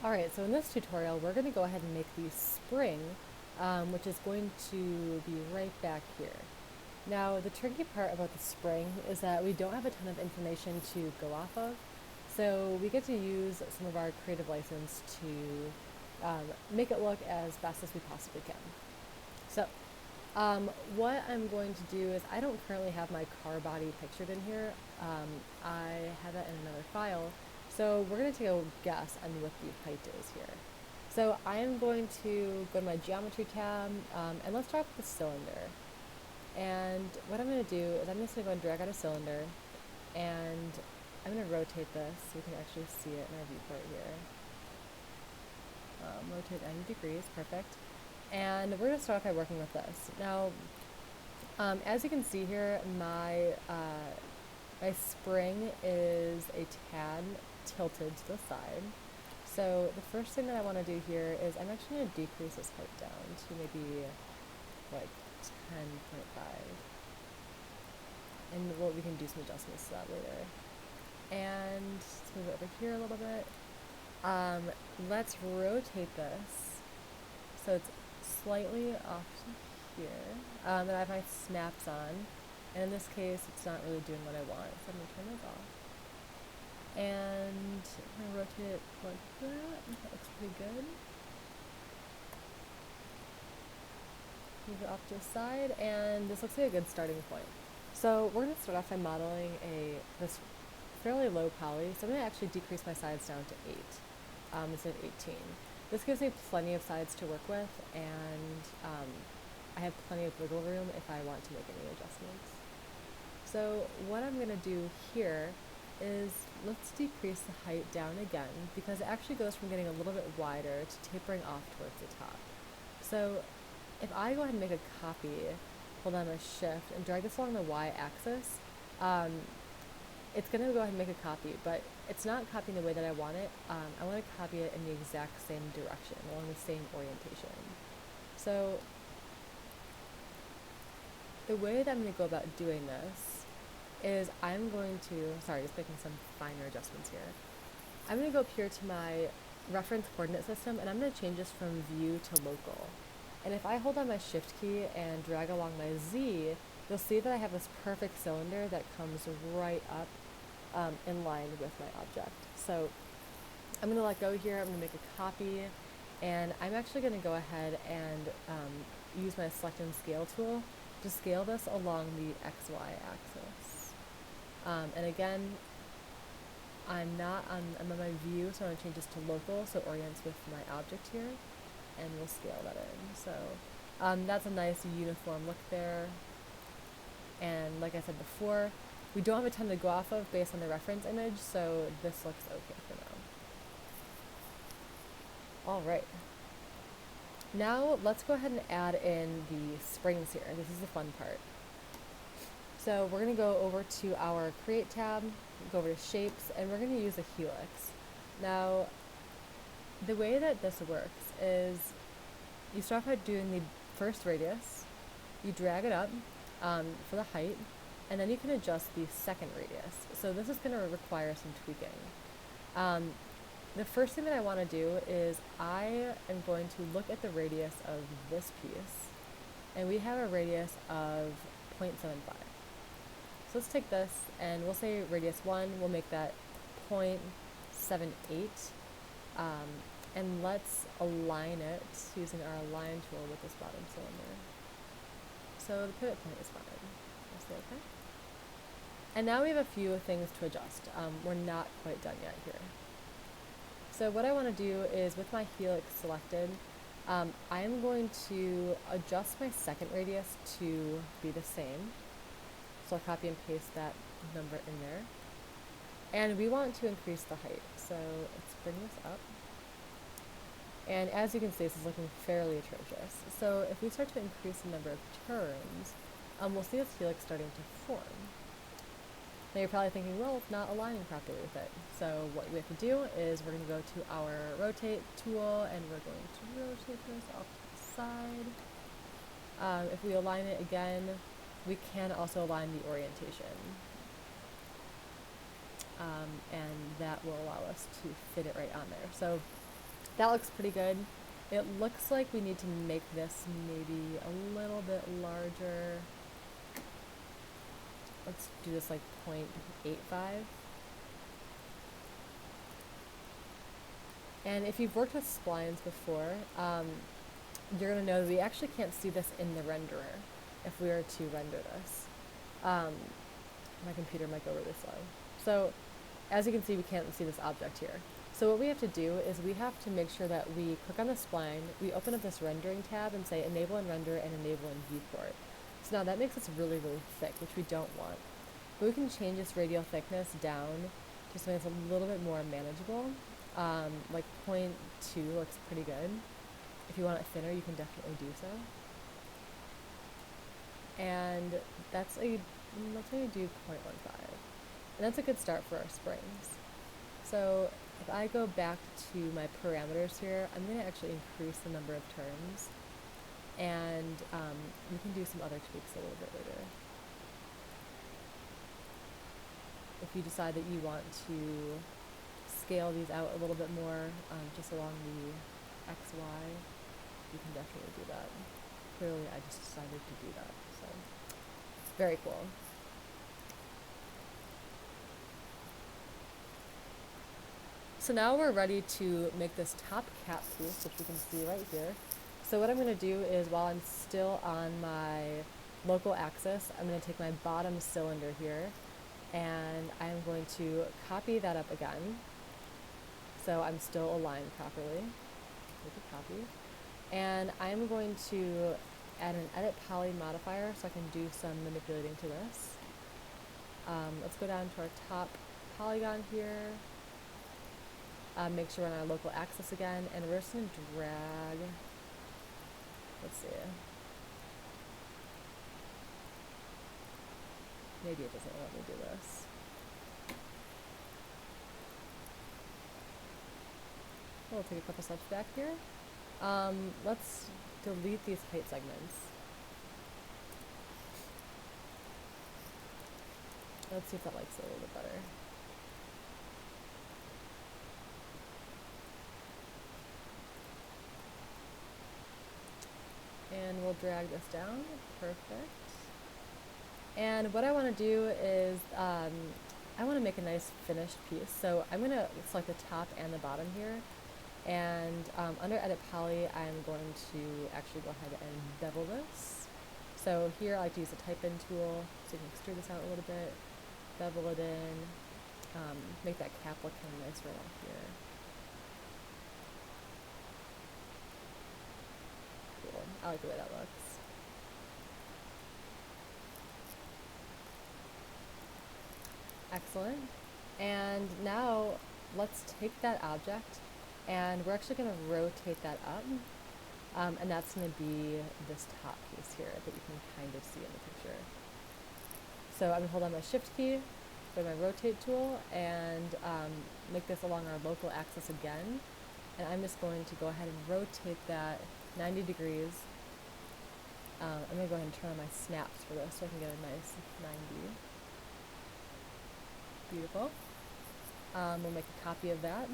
Alright, so in this tutorial, we're going to go ahead and make the spring, which is going to be right back here. Now, the tricky part about the spring is that we don't have a ton of information to go off of, so we get to use some of our creative license to make it look as best as we possibly can. So, what I'm going to do is I don't currently have my car body pictured in here. I have that in another file. So we're going to take a guess on what the height is here. So I am going to go to my geometry tab, and let's start with the cylinder. And what I'm going to do is I'm just going to go and drag out a cylinder, and I'm going to rotate this so we can actually see it in our viewport here. Rotate 90 degrees, perfect. And we're going to start off by working with this. Now, as you can see here, my spring is a tad tilted to the side. So the first thing that I want to do here is I'm actually going to decrease this height down to maybe like 10.5. And we can do some adjustments to that later. And let's move it over here a little bit. Let's rotate this so it's slightly off to here. And I have my snaps on. And in this case, it's not really doing what I want, so I'm going to turn those off. And I'm going to rotate it like that. That looks pretty good. Move it off to the side, and this looks like a good starting point. So we're going to start off by modeling this fairly low poly. So I'm going to actually decrease my sides down to 8 instead of 18. This gives me plenty of sides to work with, and I have plenty of wiggle room if I want to make any adjustments. So what I'm going to do here is let's decrease the height down again, because it actually goes from getting a little bit wider to tapering off towards the top. So if I go ahead and make a copy, hold down my shift, and drag this along the y-axis, it's going to go ahead and make a copy, but it's not copying the way that I want it. I want to copy it in the exact same direction, along the same orientation. So the way that I'm going to go about doing this is I'm going to, sorry, just making some finer adjustments here. I'm going to go up here to my reference coordinate system, and I'm going to change this from view to local. And if I hold down my shift key and drag along my Z, you'll see that I have this perfect cylinder that comes right up in line with my object. So I'm going to let go here, I'm going to make a copy, and I'm actually going to go ahead and use my select and scale tool to scale this along the XY axis. And again, I'm on my view, so I'm going to change this to local so it orients with my object here, and we'll scale that in. So that's a nice uniform look there. And like I said before, we don't have a ton to go off of based on the reference image, so this looks okay for now. Alright. Now let's go ahead and add in the springs here. This is the fun part. So we're going to go over to our Create tab, go over to Shapes, and we're going to use a Helix. Now, the way that this works is you start by doing the first radius, you drag it up for the height, and then you can adjust the second radius. So this is going to require some tweaking. The first thing that I want to do is I am going to look at the radius of this piece, and we have a radius of 0.75. So let's take this, and we'll say radius 1, we'll make that 0.78, and let's align it using our align tool with this bottom cylinder. So the pivot point is fine. I'll say okay. And now we have a few things to adjust. We're not quite done yet here. So what I want to do is, with my helix selected, I'm going to adjust my second radius to be the same. So I'll copy and paste that number in there. And we want to increase the height. So let's bring this up. And as you can see, this is looking fairly atrocious. So if we start to increase the number of turns, we'll see this helix starting to form. Now you're probably thinking, well, it's not aligning properly with it. So what we have to do is we're going to go to our rotate tool, and we're going to rotate this off to the side. If we align it again, we can also align the orientation. And that will allow us to fit it right on there. So That looks pretty good. It looks like we need to make this maybe a little bit larger. Let's do this like 0.85. And if you've worked with splines before, you're going to know that we actually can't see this in the renderer if we were to render this. My computer might go really slow. So as you can see, we can't see this object here. So what we have to do is we have to make sure that we click on the spline, we open up this rendering tab and say enable in render and enable in viewport. So now that makes this really, really thick, which we don't want. But we can change this radial thickness down to something that's a little bit more manageable. Like 0.2 looks pretty good. If you want it thinner, you can definitely do so. And let's say we do 0.15. And that's a good start for our springs. So if I go back to my parameters here, I'm going to actually increase the number of turns. And we can do some other tweaks a little bit later. If you decide that you want to scale these out a little bit more, just along the XY, you can definitely do that. Clearly, I just decided to do that, so very cool. So now we're ready to make this top cap piece, which you can see right here. So what I'm going to do is, while I'm still on my local axis, I'm going to take my bottom cylinder here, and I'm going to copy that up again. So I'm still aligned properly. Make a copy. And I'm going to add an edit poly modifier so I can do some manipulating to this. Let's go down to our top polygon here. Make sure we're on our local axis again, and we're just going to drag, let's see, maybe it doesn't let me do this. We'll take a couple steps back here. Let's delete these height segments. Let's see if that likes it a little bit better. And we'll drag this down. Perfect. And what I want to do is I want to make a nice finished piece. So I'm going to select the top and the bottom here. And under Edit Poly, I'm going to actually go ahead and bevel this. So here I like to use the Type In tool, so you can extrude this out a little bit, bevel it in, make that cap look kind of nice right off here. Cool. I like the way that looks. Excellent. And now let's take that object, and we're actually going to rotate that up. And that's going to be this top piece here that you can kind of see in the picture. So I'm going to hold on my Shift key, go to my Rotate tool, and make this along our local axis again. And I'm just going to go ahead and rotate that 90 degrees. I'm going to go ahead and turn on my snaps for this so I can get a nice 90. Beautiful. We'll make a copy of that.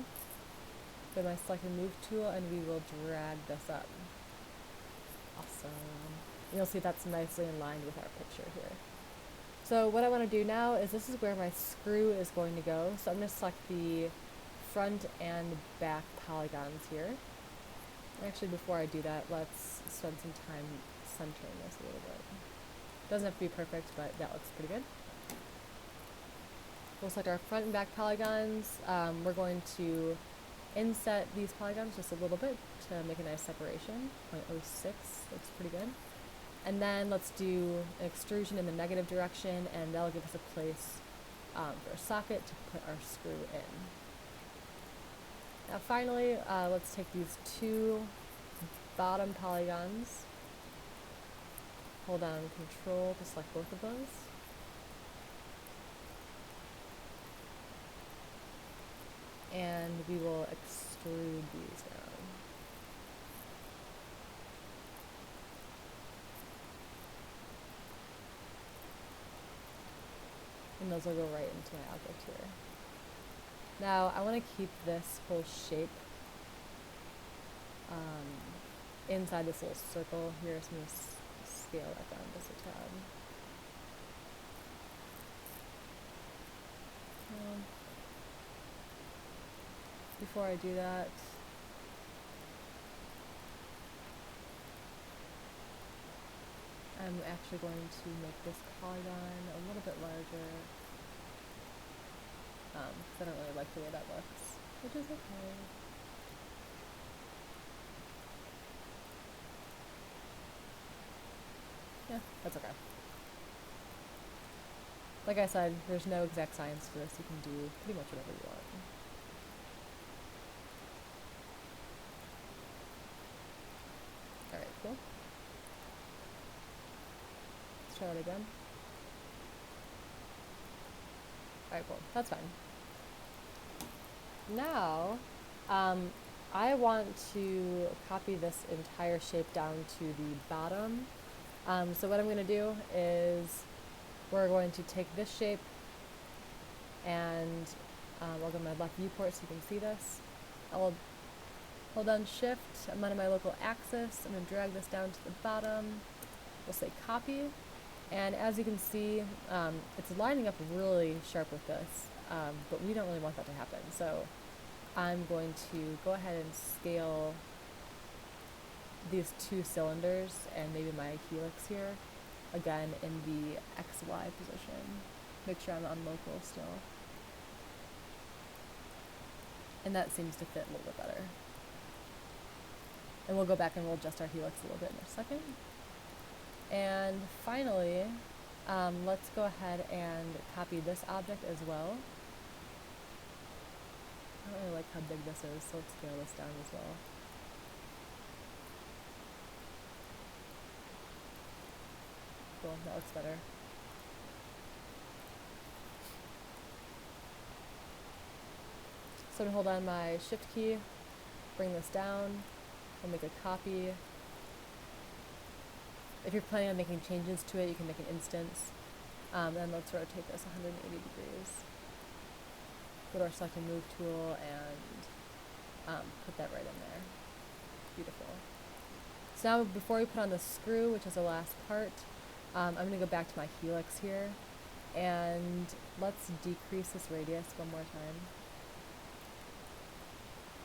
Go to my Select and Move tool, and we will drag this up. Awesome. And you'll see that's nicely in line with our picture here. So what I want to do now is, this is where my screw is going to go. So I'm going to select the front and back polygons here. Actually, before I do that, let's spend some time centering this a little bit. Doesn't have to be perfect, but that looks pretty good. We'll select our front and back polygons. We're going to inset these polygons just a little bit to make a nice separation. 0.06 looks pretty good. And then let's do an extrusion in the negative direction, and that'll give us a place for a socket to put our screw in. Now finally, let's take these two bottom polygons, hold down Control to select both of those. And we will extrude these down. And those will go right into my object here. Now I want to keep this whole shape inside this little circle here, so I'm going to scale that down just a tad. Before I do that, I'm actually going to make this polygon a little bit larger, because I don't really like the way that looks, which is okay. Yeah, that's okay. Like I said, there's no exact science to this. You can do pretty much whatever you want. Alright, cool. Let's try that again. Alright, cool. That's fine. Now, I want to copy this entire shape down to the bottom. So what I'm going to do is we're going to take this shape and I'll go to my left viewport so you can see this. I'll hold down shift, I'm on my local axis, I'm going to drag this down to the bottom, we'll say copy, and as you can see, it's lining up really sharp with this, but we don't really want that to happen, so I'm going to go ahead and scale these two cylinders and maybe my helix here, again in the XY position. Make sure I'm on local still. And that seems to fit a little bit better. And we'll go back and we'll adjust our helix a little bit in a second. And finally, let's go ahead and copy this object as well. I don't really like how big this is, so let's scale this down as well. Cool, that looks better. So I'm going to hold on my shift key, bring this down, I'll make a copy. If you're planning on making changes to it, you can make an instance. Then let's rotate this 180 degrees. Go to our select and move tool and put that right in there. Beautiful. So now before we put on the screw, which is the last part, I'm going to go back to my helix here and let's decrease this radius one more time.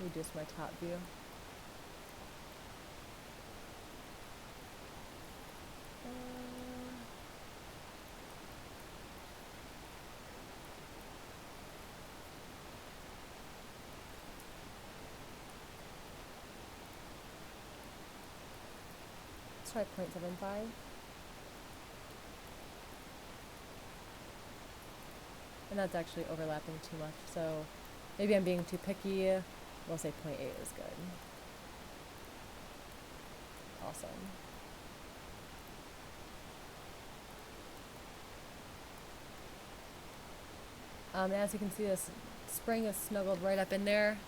Reduce my top view. Let's try 0.75. And that's actually overlapping too much, so maybe I'm being too picky. We'll say 0.8 is good. Awesome. As you can see, this spring is snuggled right up in there.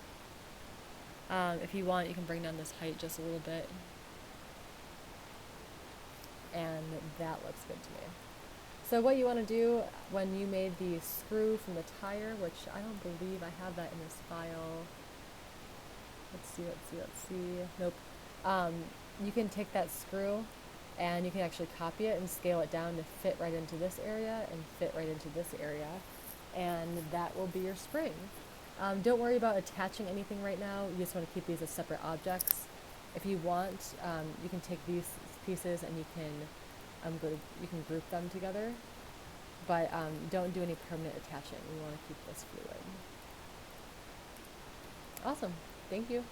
If you want, you can bring down this height just a little bit. And that looks good to me. So what you want to do when you made the screw from the tire, which I don't believe I have that in this file. Let's see. Nope. You can take that screw and you can actually copy it and scale it down to fit right into this area and fit right into this area. And that will be your spring. Don't worry about attaching anything right now. You just want to keep these as separate objects. If you want, you can take these pieces and you can group them together, but don't do any permanent attaching. We want to keep this fluid. Awesome. Thank you.